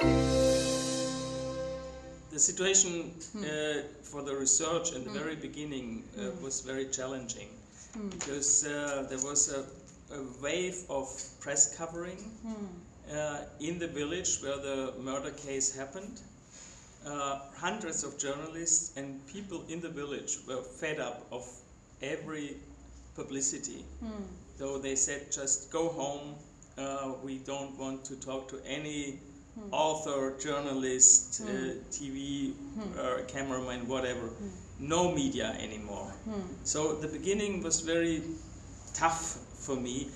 The situation for the research in the very beginning was very challenging because there was a wave of press covering in the village where the murder case happened. Hundreds of journalists and people in the village were fed up of every publicity. So they said, just go home, we don't want to talk to any author, journalist, TV, cameraman, whatever. No media anymore. So the beginning was very tough for me.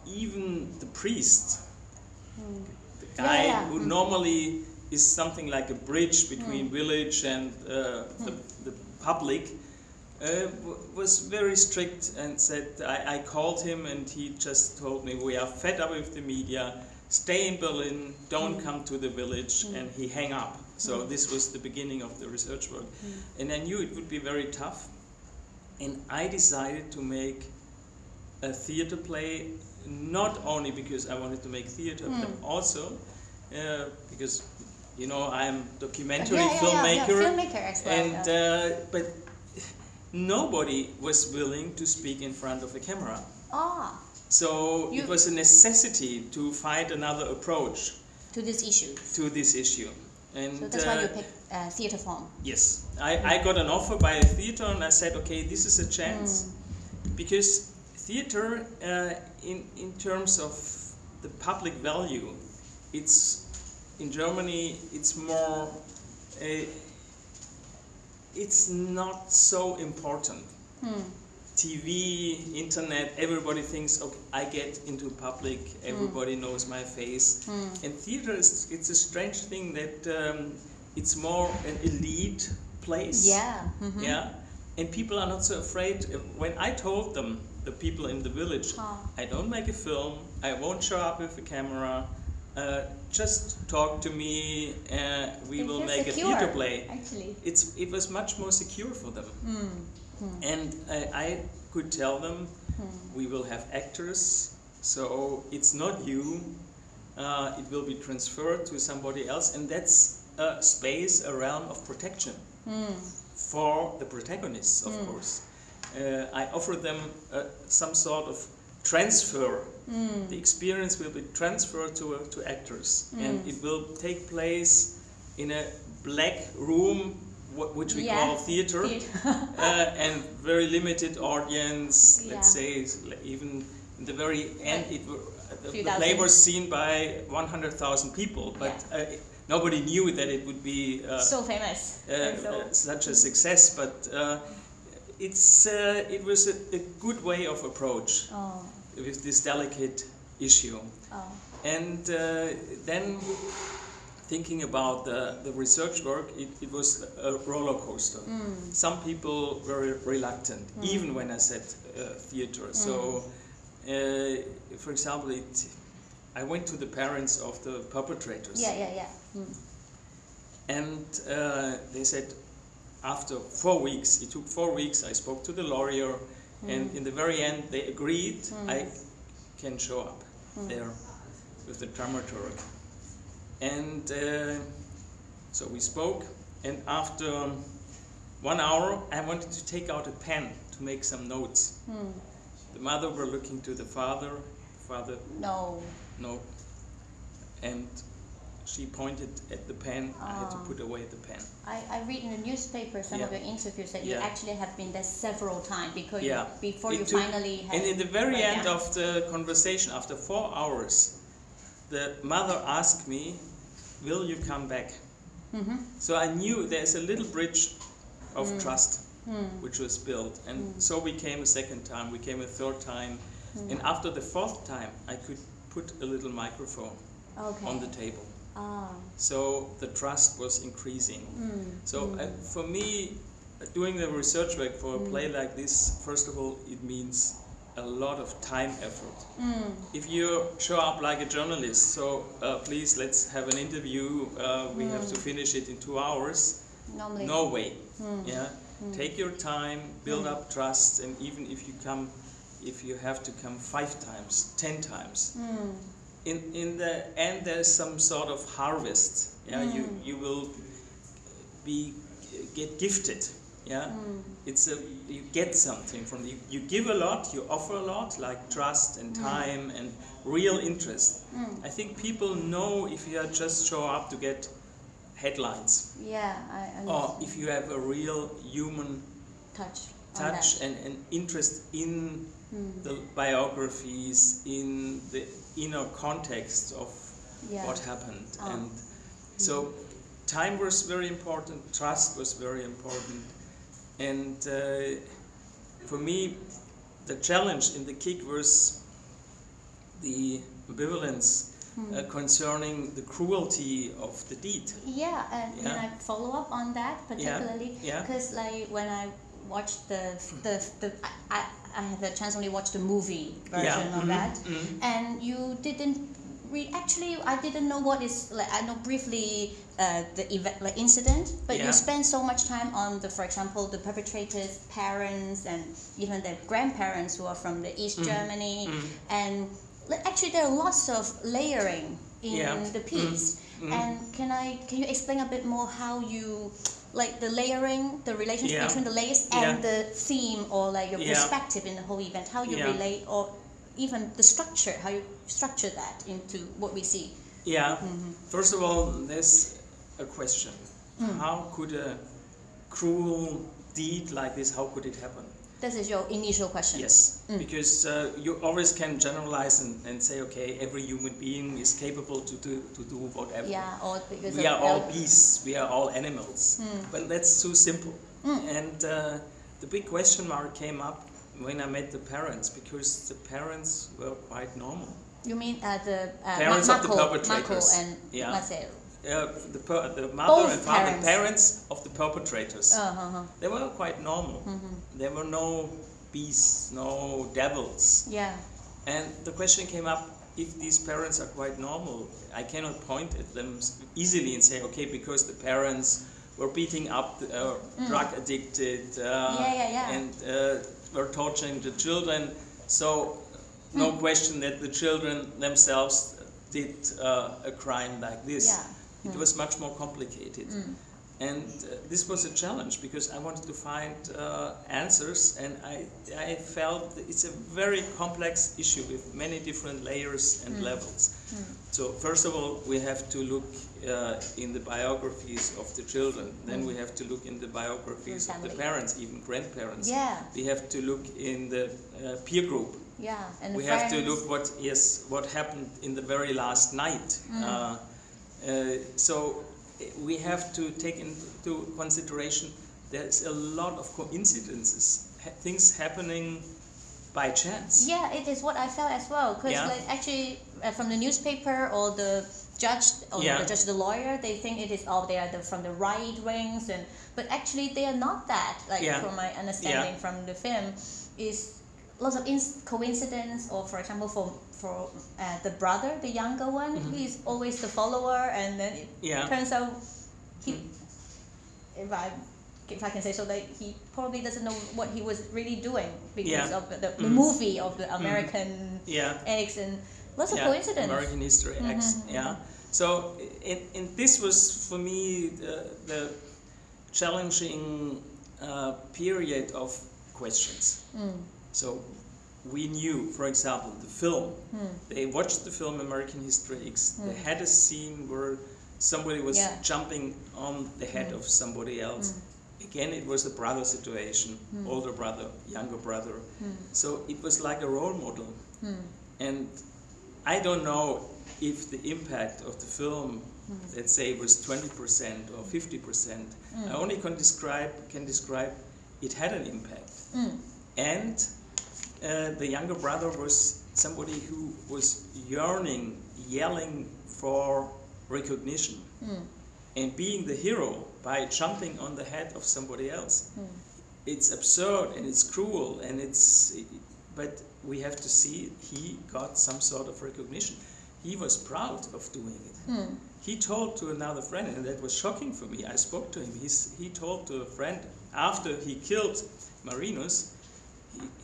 Even the priest, the guy who normally is something like a bridge between village and the public, was very strict and said, I called him and he just told me, we are fed up with the media, stay in Berlin, don't come to the village, and he hung up. So this was the beginning of the research work. And I knew it would be very tough, and I decided to make a theater play, not only because I wanted to make theater, but also because, you know, I'm documentary filmmaker, and but nobody was willing to speak in front of a camera. So it was a necessity to find another approach to this issue. And so that's why you picked theater form. Yes, I got an offer by a theater, and I said, okay, this is a chance, because theater, in terms of the public value, it's in Germany, it's more, it's not so important. TV, internet, everybody thinks, okay, I get into public, everybody knows my face. And theater, it's a strange thing that it's more an elite place. Yeah. And people are not so afraid. When I told them, the people in the village, I don't make a film, I won't show up with a camera, just talk to me, we will make secure, a theater play. Actually. It was much more secure for them. And I could tell them, we will have actors, so it's not you, it will be transferred to somebody else, and that's a space, a realm of protection for the protagonists, of course. I offered them some sort of transfer. The experience will be transferred to actors, and it will take place in a black room, which we call theater, and very limited audience. Let's say even in the very end, the play was seen by 100,000 people, but nobody knew that it would be so famous, such a success. But it was a good way of approach with this delicate issue. And then, thinking about the research work, it was a roller coaster. Some people were reluctant, even when I said theater. So, for example, I went to the parents of the perpetrators. And they said, after 4 weeks, it took 4 weeks, I spoke to the lawyer, and in the very end they agreed I can show up there with the dramaturg. And so we spoke, and after 1 hour I wanted to take out a pen to make some notes. The mother were looking to the father no, and she pointed at the pen. I had to put away the pen. I read in the newspaper some of your interviews that you actually have been there several times before you finally had. And in the very end of the conversation, after 4 hours, the mother asked me, will you come back? So I knew there's a little bridge of trust which was built, and so we came a second time, we came a third time, and after the fourth time I could put a little microphone on the table. So the trust was increasing. So for me, doing the research work for a play like this, first of all, it means a lot of time effort. If you show up like a journalist, so please let's have an interview, we have to finish it in 2 hours. Normally. No way. Take your time, build up trust, and even if you have to come 5 times, 10 times, in the end there's some sort of harvest. Yeah, you will get gifted. Yeah, it's you get something from you give a lot, you offer a lot, like trust and time and real interest. I think people know if you just show up to get headlines. Yeah, I understand. Or if you have a real human touch and interest in the biographies, in the inner context of what happened. And so time was very important, trust was very important. And for me, the challenge in the kick was the ambivalence concerning the cruelty of the deed. Yeah, and can I follow up on that particularly? Because like when I watched I had the chance only watch the movie version of that, and you didn't read. Actually, I didn't know what is like. I know briefly the event, like incident, but you spend so much time on the, for example, the perpetrators' parents and even their grandparents who are from the East Germany, and actually there are lots of layering in the piece. And can you explain a bit more how you like the layering, the relationship between the layers and the theme, or like your perspective in the whole event, how you relate, or even the structure, how you structure that into what we see? First of all, there's a question. How could a cruel deed like this, how could it happen? This is your initial question. Yes, because you always can generalize and say, okay, every human being is capable to do whatever. Yeah, or because we are all beasts, we are all animals. But that's too simple. And the big question mark came up when I met the parents, because the parents were quite normal. You mean the parents of the perpetrators? Mako and Marcel. The mother and father, parents of the perpetrators, they were quite normal. There were no beasts, no devils. And the question came up, if these parents are quite normal, I cannot point at them easily and say, okay, because the parents were beating up, drug addicted, and were torturing the children, so no question that the children themselves did a crime like this. It was much more complicated. And this was a challenge, because I wanted to find answers, and I felt that it's a very complex issue with many different layers and levels. So first of all, we have to look in the biographies of the children. Then we have to look in the biographies of the parents, even grandparents. We have to look in the peer group. And we have to look what happened in the very last night. So we have to take into consideration there's a lot of coincidences, things happening by chance. It is what I felt as well, because like actually from the newspaper or the judge or the lawyer, they think it is they are from the right wings, but actually they are not that. Like from my understanding from the film, is lots of coincidence, or for example for the brother, the younger one, he's always the follower, and then it turns out he, if I can say so, like he probably doesn't know what he was really doing because of the movie of the American X, and lots of coincidence. American History X. So this was for me the challenging period of questions. So we knew, for example, the film. They watched the film American History X. They had a scene where somebody was jumping on the head of somebody else. Again, it was a brother situation, older brother, younger brother. So it was like a role model. And I don't know if the impact of the film, let's say, was 20% or 50%. I only can describe it had an impact. And the younger brother was somebody who was yearning, yelling for recognition, and being the hero by jumping on the head of somebody else. It's absurd and it's cruel, and but we have to see he got some sort of recognition. He was proud of doing it. He told to another friend, and that was shocking for me. I spoke to him. He told to a friend after he killed Marinus.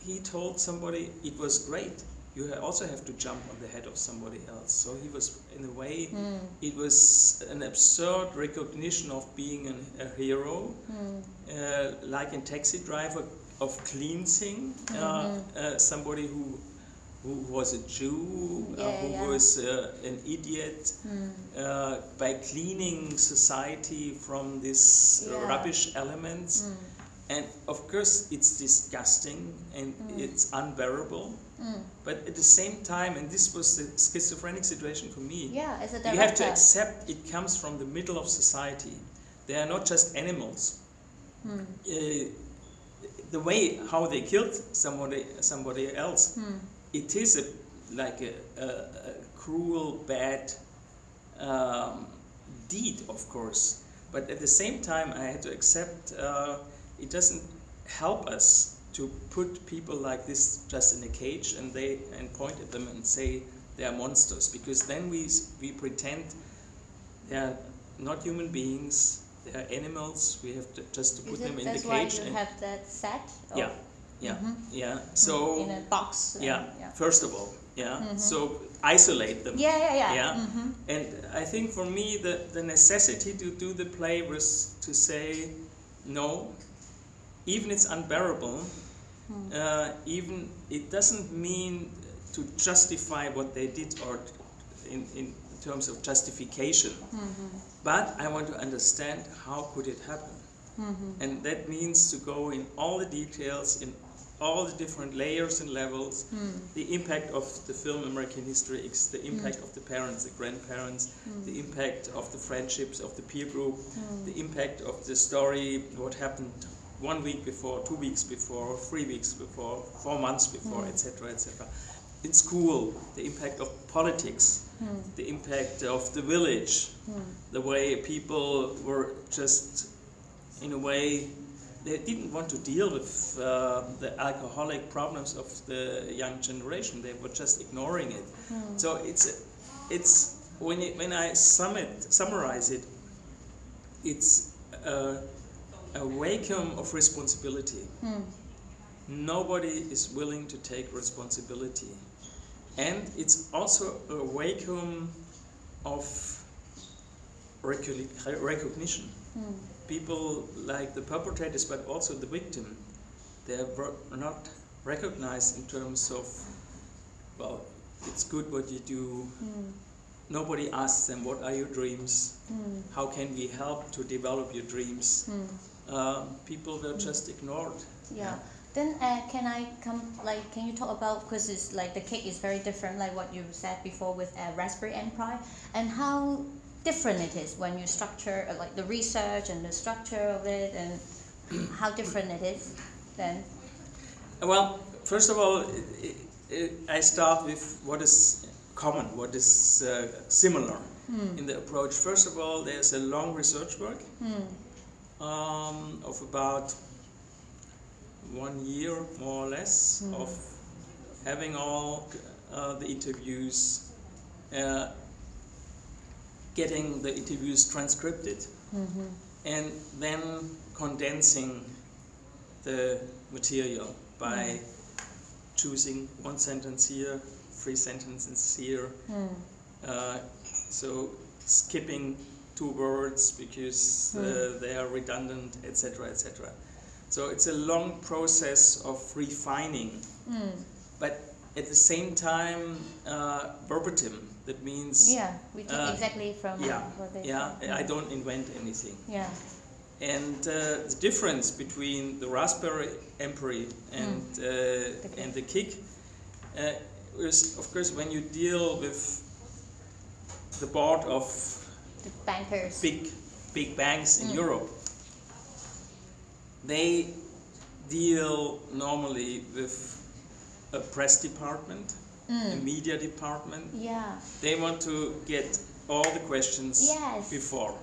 He told somebody it was great. you also have to jump on the head of somebody else. So he was, in a way, it was an absurd recognition of being a hero, like in Taxi Driver, of cleansing somebody who was a Jew, who was an idiot, by cleaning society from these rubbish elements. And of course it's disgusting and it's unbearable, but at the same time, and this was the schizophrenic situation for me, as a you have to accept it comes from the middle of society. They are not just animals. The way how they killed somebody else, it is like a cruel, bad deed, of course. But at the same time, I had to accept it doesn't help us to put people like this just in a cage and point at them and say they are monsters, because then we pretend they are not human beings, they are animals. We have to just put them in the cage. That's why you have that set. So in a box. First of all, so isolate them. And I think for me the necessity to do the play was to say no. Even it's unbearable, even it doesn't mean to justify what they did or in terms of justification, but I want to understand how could it happen. And that means to go in all the details, in all the different layers and levels, the impact of the film American History X, the impact of the parents, the grandparents, the impact of the friendships of the peer group, the impact of the story, what happened 1 week before, 2 weeks before, 3 weeks before, 4 months before, etc., etc. In school, the impact of politics, the impact of the village, the way people were just, in a way, they didn't want to deal with the alcoholic problems of the young generation. They were just ignoring it. So it's when I summarize it, it's a vacuum of responsibility. Nobody is willing to take responsibility. And it's also a vacuum of recognition. People like the perpetrators, but also the victim, they were not recognized in terms of, well, it's good what you do. Nobody asks them, what are your dreams? How can we help to develop your dreams? People were just ignored. Then can you talk about, because it's like the cake is very different, like what you said before with Raspberry Empire, and how different it is when you structure like the research and the structure of it, and how different it is then? Well, first of all, I start with what is common, what is similar in the approach. First of all, there's a long research work of about 1 year, more or less, of having all the interviews, getting the interviews transcribed, and then condensing the material by choosing 1 sentence here, 3 sentences here, so skipping 2 words because they are redundant, etc., etc. So it's a long process of refining, but at the same time verbatim. That means we take exactly from what they say. I don't invent anything. And the difference between the Raspberry Empire and the kick is, of course, when you deal with the board of the bankers, big banks in Europe. They deal normally with a press department, a media department. They want to get all the questions before.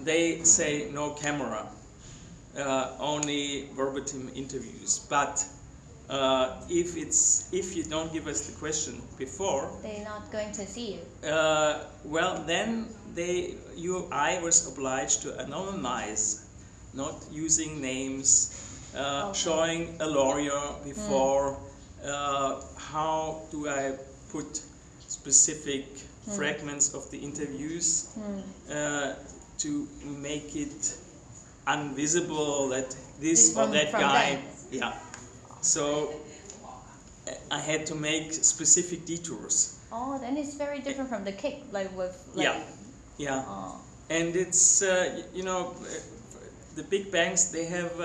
They say no camera, only verbatim interviews. But if you don't give us the question before, they're not going to see you. Well, then I was obliged to anonymize, not using names, showing a lawyer before, how do I put specific fragments of the interviews to make it invisible that this or that guy, them. yeah. So I had to make specific detours. Oh, then it's very different from the kick, like with yeah. Oh. And it's you know, the big banks, they have.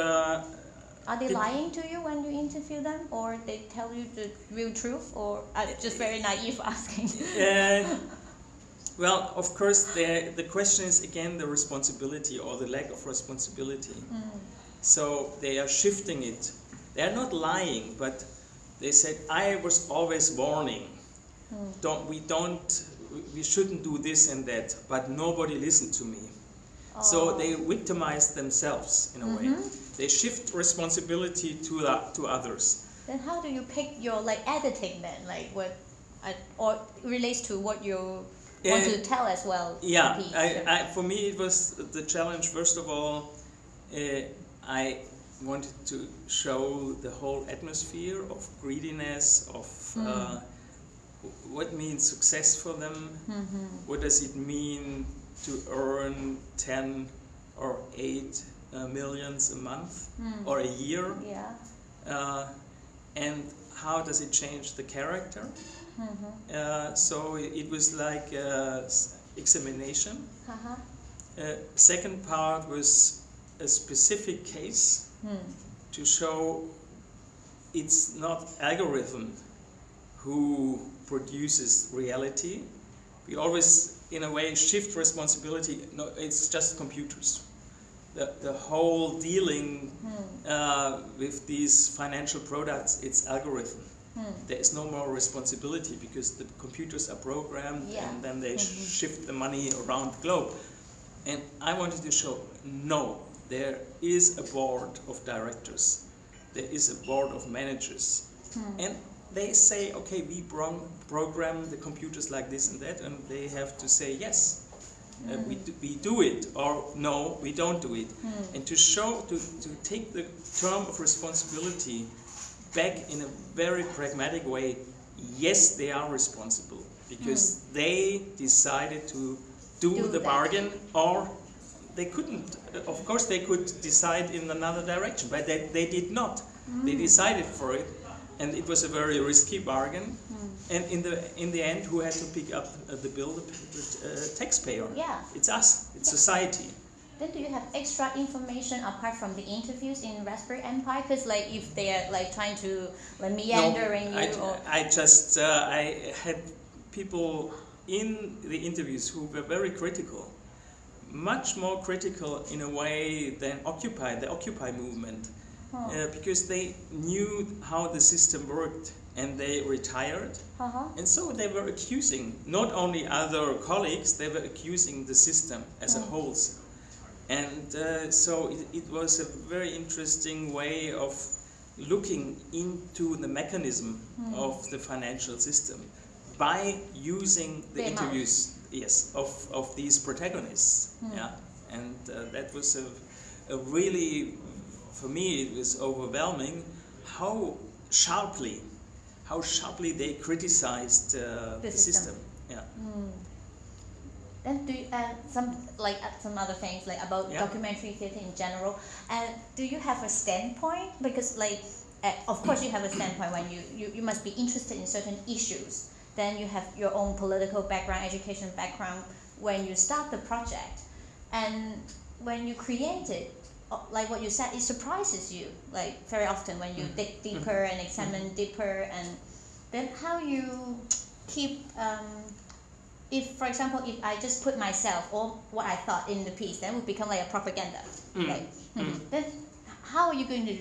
Are they lying to you when you interview them, or they tell you the real truth, or just very naive asking? Well, of course, the question is again the responsibility or the lack of responsibility. So they are shifting it. They are not lying, but they said, I was always warning. We shouldn't do this and that, but nobody listened to me. Oh. So they victimize themselves in a way. They shift responsibility to others. Then how do you pick your editing then, what, or relates to what you want to tell as well? Yeah, for me it was the challenge. First of all, I wanted to show the whole atmosphere of greediness, of what means success for them. What does it mean to earn 10 or 8 millions a month or a year? Yeah. And how does it change the character? So it was like examination. Second part was a specific case to show it's not algorithm who produces reality. We always, in a way, shift responsibility. No, it's just computers. The whole dealing with these financial products, it's algorithm. There is no more responsibility because the computers are programmed and then they shift the money around the globe. And I wanted to show, no, there is a board of directors. There is a board of managers. And they say, okay, we program the computers like this and that, and they have to say yes. We do it, or no, we don't do it. And to show, to take the term of responsibility back in a very pragmatic way, yes, they are responsible because they decided to do the bargain, or they couldn't. Of course, they could decide in another direction, but they did not. They decided for it, and it was a very risky bargain. And in the end, who had to pick up the bill? The taxpayer. Yeah. It's us. It's society. Then do you have extra information apart from the interviews in Raspberry Empire? Because if they are trying to meandering I had people in the interviews who were very critical, much more critical in a way than the Occupy movement, because they knew how the system worked. And they retired, and so they were accusing not only other colleagues, they were accusing the system as a whole. And so it was a very interesting way of looking into the mechanism of the financial system by using the interviews of these protagonists. And that was a really, for me, it was overwhelming how sharply they criticized the system. Then do you, some other things about documentary theater in general? Do you have a standpoint? Because of course you have a standpoint when you must be interested in certain issues. Then you have your own political background, education background when you start the project, and when you create it. Like what you said, it surprises you very often when you dig deeper and examine deeper, and then how you keep if, for example, if I just put myself or what I thought in the piece, then it would become a propaganda. Then how are you going to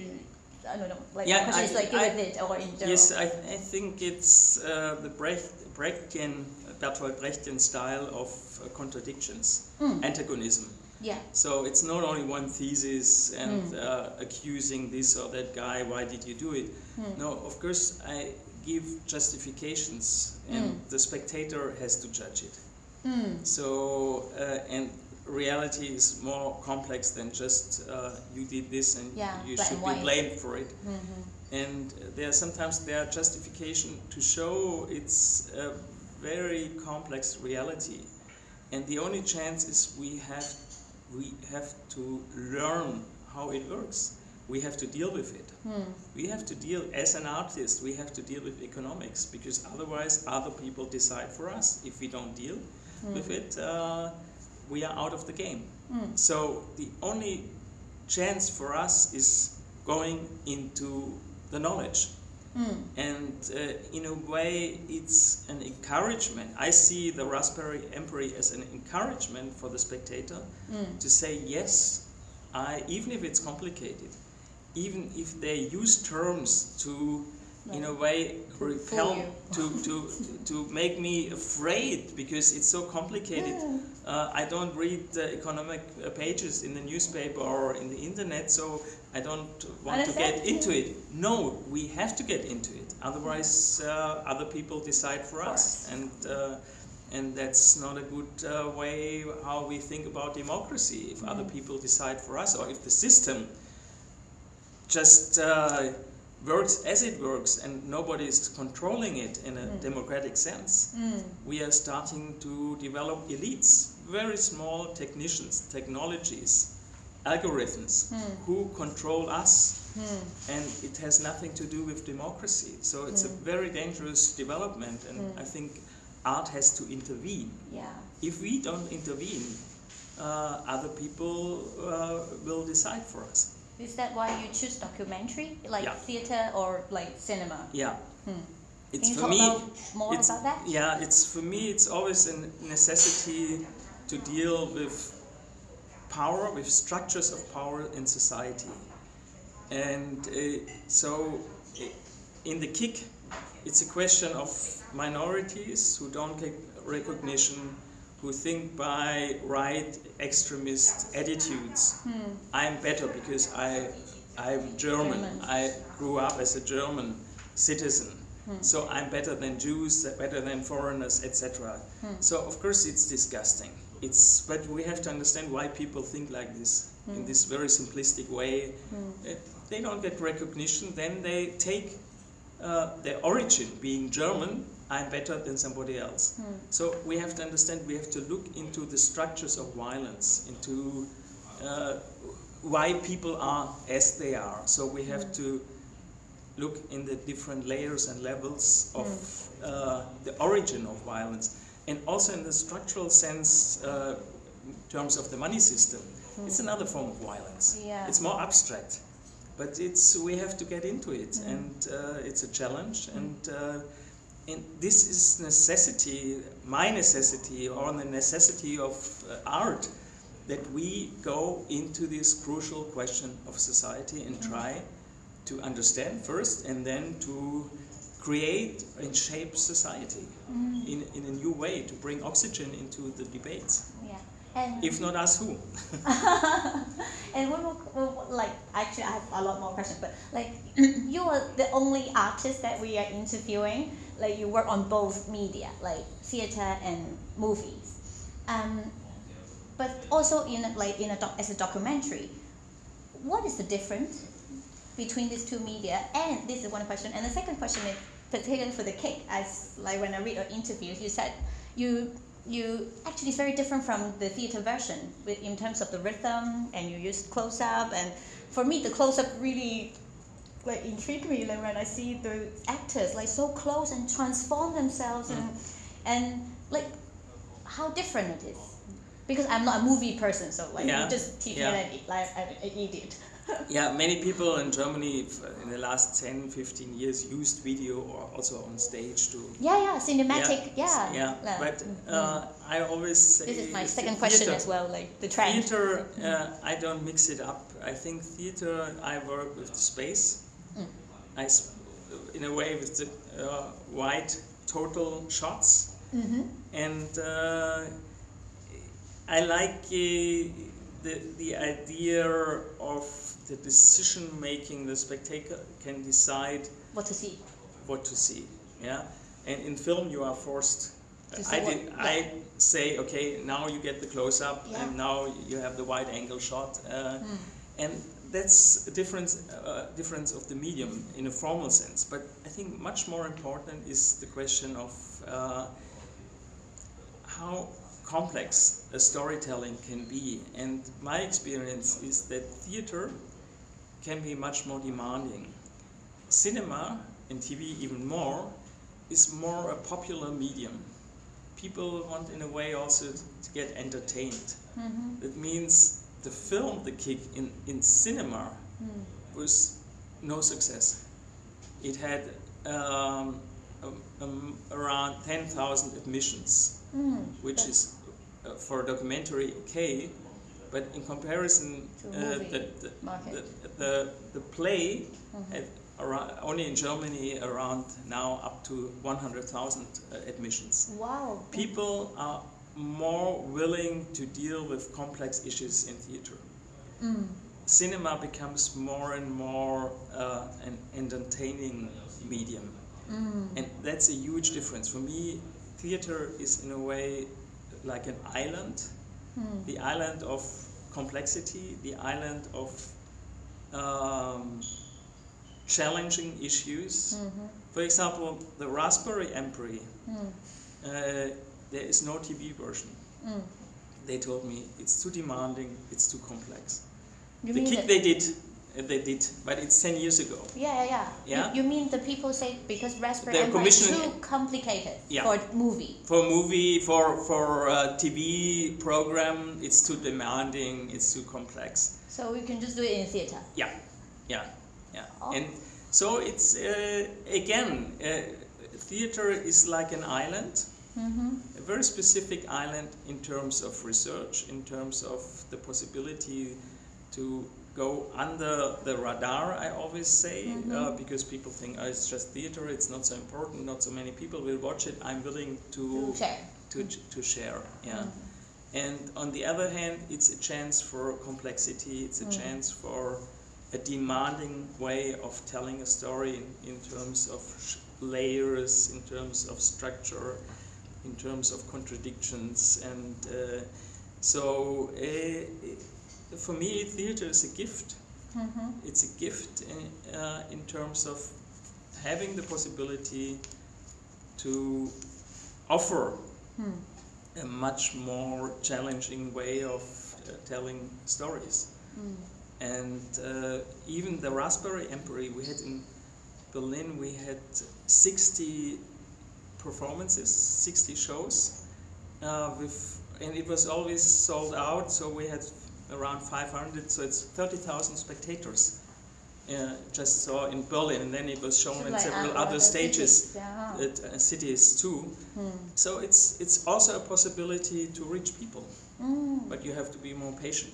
I don't know, question is deal with it or in general? Yes, I think it's the Bertolt Brechtian style of contradictions, antagonism. Yeah. So it's not only one thesis and accusing this or that guy, why did you do it? No, of course I give justifications and the spectator has to judge it. So, and reality is more complex than just you did this and you should be blamed for it. And sometimes there are justification to show it's a very complex reality. And the only chance is we have to learn how it works. We have to deal with it. We have to deal, as an artist, we have to deal with economics, because otherwise other people decide for us. If we don't deal with it, we are out of the game. So the only chance for us is going into the knowledge. And in a way it's an encouragement. I see the Raspberry Emperor as an encouragement for the spectator to say yes, even if it's complicated, even if they use terms to in a way repel, to make me afraid because it's so complicated. I don't read the economic pages in the newspaper or in the internet, so I don't want to get into it. No, we have to get into it, otherwise other people decide for us, and that's not a good way how we think about democracy. If other people decide for us, or if the system just works as it works and nobody is controlling it in a democratic sense, we are starting to develop elites, very small technicians, technologies, algorithms who control us, and it has nothing to do with democracy. So it's a very dangerous development, and I think art has to intervene. If we don't intervene, other people will decide for us. Is that why you choose documentary, like theater or like cinema? It's Can you for talk me. more about that? Yeah, it's for me. It's always a necessity to deal with power, with structures of power in society, and so in the kick, it's a question of minorities who don't get recognition, who think by right extremist attitudes. I'm better because I'm German. I grew up as a German citizen. So I'm better than Jews, better than foreigners, etc. So of course it's disgusting. But we have to understand why people think like this, in this very simplistic way. They don't get recognition, then they take their origin, being German, I'm better than somebody else. So we have to understand, we have to look into the structures of violence, into why people are as they are. So we have to look in the different layers and levels of the origin of violence. And also in the structural sense, in terms of the money system, it's another form of violence. It's more abstract, but we have to get into it, and it's a challenge. And this is necessity, my necessity, or the necessity of art, that we go into this crucial question of society and try to understand first, and then to create and shape society in a new way, to bring oxygen into the debates. And if not us, who? And one more, like, actually I have a lot more questions, but like, you are the only artist that we are interviewing. Like, you work on both media, like theater and movies, but also as a documentary. What is the difference between these two media? And this is one question. And the second question is particularly for the kick. As like when I read your interviews, you said you actually it's very different from the theater version in terms of the rhythm, and you used close-up, and for me the close-up really like intrigued me, like when I see the actors like so close and transform themselves, and like how different it is, because I'm not a movie person, so like you just teach me like an idiot. Many people in Germany in the last 10-15 years used video or also on stage to cinematic but I always say this is my second question as well, like the trend. Theater, I don't mix it up. I think theater, I work with space, in a way with the wide total shots, and I like the idea of the decision making. The spectator can decide what to see. And in film you are forced. I say, okay, now you get the close up, and now you have the wide angle shot, and that's a difference of the medium in a formal sense. But I think much more important is the question of how complex a storytelling can be. And my experience is that theater can be much more demanding. Cinema, and TV even more, is more a popular medium. People want in a way also to get entertained. Mm-hmm. That means the film, The Kick, in cinema was no success. It had around 10,000 admissions, which is for a documentary okay, but in comparison the play had only in Germany around now up to 100,000 admissions. Wow. People are more willing to deal with complex issues in theater. Cinema becomes more and more an entertaining medium. And that's a huge difference. For me, theater is in a way like an island, the island of complexity, the island of challenging issues. For example, the Raspberry Emperor, there is no TV version. They told me it's too demanding, it's too complex. The Kick they did, but it's 10 years ago. Yeah. You mean the people say because Raspberry They're Emperor is too complicated for movie? For movie, for TV program, it's too demanding, it's too complex. So we can just do it in theater? Yeah. Oh. And so it's, again, theater is like an island, a very specific island in terms of research, in terms of the possibility to go under the radar, I always say, because people think, oh, it's just theater, it's not so important, not so many people will watch it, I'm willing to share. And on the other hand, it's a chance for complexity, it's a chance for a demanding way of telling a story in terms of layers, in terms of structure, in terms of contradictions. And so for me, theater is a gift. It's a gift in terms of having the possibility to offer a much more challenging way of telling stories. And even the Raspberry Emperor, we had in Berlin, we had 60 performances, 60 shows, and it was always sold out, so we had around 500, so it's 30,000 spectators just saw in Berlin, and then it was shown in several other stages, cities too. So it's also a possibility to reach people, but you have to be more patient.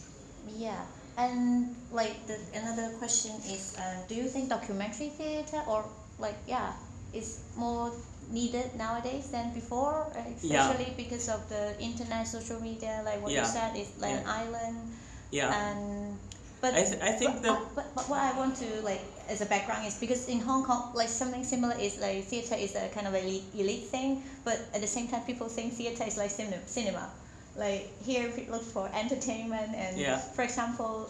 Yeah, and like another question is, do you think documentary theater is more needed nowadays than before, especially because of the internet, social media, like what you said, is like an island. But I think but what I want to like as a background is because in Hong Kong, like something similar is like theater is a kind of elite thing, but at the same time people think theater is like cinema. Like here we look for entertainment, and for example,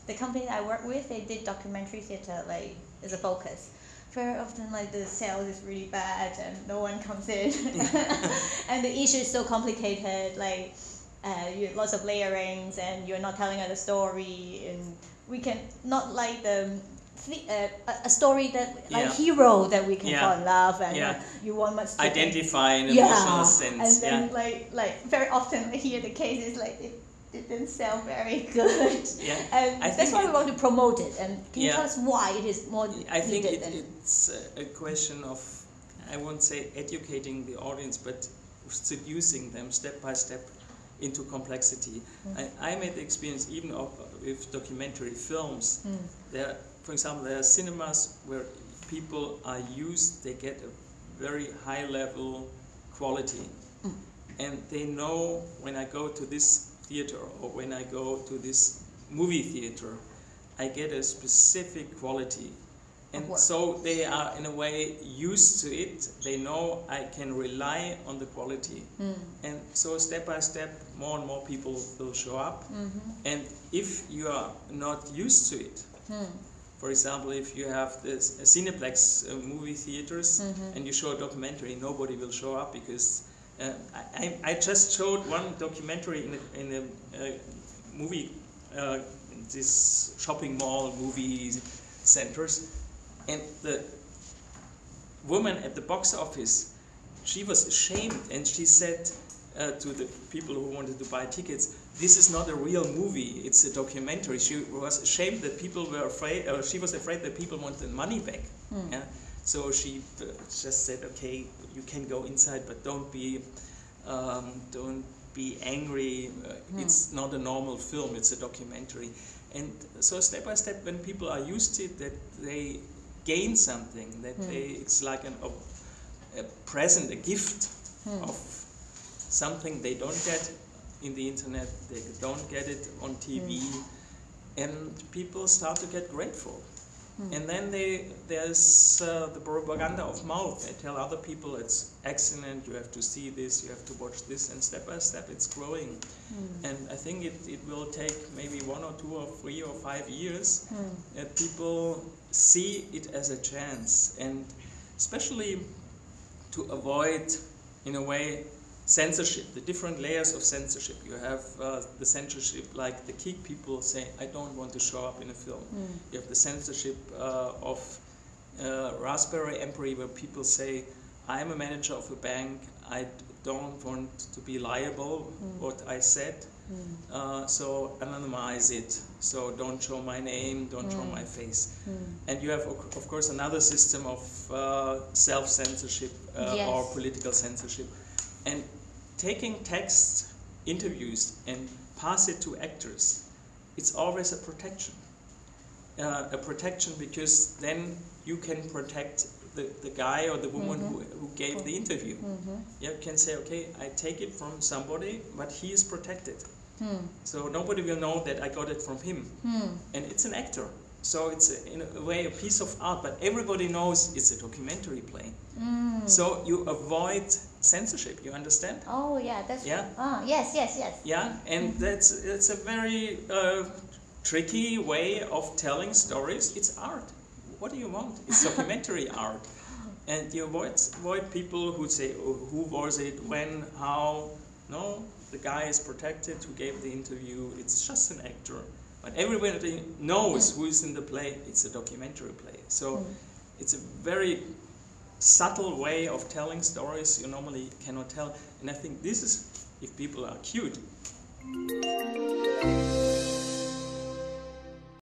the company I work with, they did documentary theater like as a focus. Very often like the sales is really bad and no one comes in and the issue is so complicated, like you have lots of layerings and you're not telling a story, and we can not like a story that like hero that we can fall in love and you want much to identify in emotional sense. And then like very often here the case is like it didn't sell very good, and that's why we want to promote it. And can you tell us why it is more needed? I think it's a question of, I won't say educating the audience, but seducing them step by step into complexity. I made the experience even with documentary films. There, for example, there are cinemas where people are used, they get a very high level quality, and they know when I go to this theater or when I go to this movie theater, I get a specific quality. And so they are in a way used to it. They know I can rely on the quality. And so step by step, more and more people will show up. And if you are not used to it, for example, if you have this Cineplex movie theaters and you show a documentary, nobody will show up because I just showed one documentary in a movie, this shopping mall movie centers, and the woman at the box office, she was ashamed, and she said to the people who wanted to buy tickets, "This is not a real movie, it's a documentary." She was ashamed that people were afraid, or she was afraid that people want the money back. Yeah? So she just said, "Okay, you can go inside, but don't be angry. It's not a normal film, it's a documentary." And so step by step, when people are used to it, that they gain something, that it's like a present, a gift of something they don't get in the internet, they don't get it on TV, and people start to get grateful. And then there's the propaganda of mouth. They tell other people it's excellent, you have to see this, you have to watch this, and step by step it's growing. And I think it will take maybe 1 or 2 or 3 or 5 years that people see it as a chance, and especially to avoid, in a way, censorship, the different layers of censorship. You have the censorship like the geek people say, "I don't want to show up in a film." You have the censorship of Raspberry Emperor, where people say, "I'm a manager of a bank, I don't want to be liable what I said, so anonymize it, so don't show my name, don't show my face." And you have, of course, another system of self-censorship or political censorship. And taking text, interviews, and pass it to actors, it's always a protection. A protection because then you can protect the guy or the woman who gave the interview. You can say, "Okay, I take it from somebody, but he is protected. So nobody will know that I got it from him." And it's an actor. So it's in a way a piece of art, but everybody knows it's a documentary play. So you avoid censorship, you understand? Oh yeah, that's yes. Yeah, and it's a very tricky way of telling stories. It's art. What do you want? It's documentary art. And you avoid people who say, "Oh, who was it, when, how?" No, the guy is protected who gave the interview. It's just an actor. But everybody knows who is in the play. It's a documentary play. So it's a very subtle way of telling stories you normally cannot tell. And I think this is, if people are cute.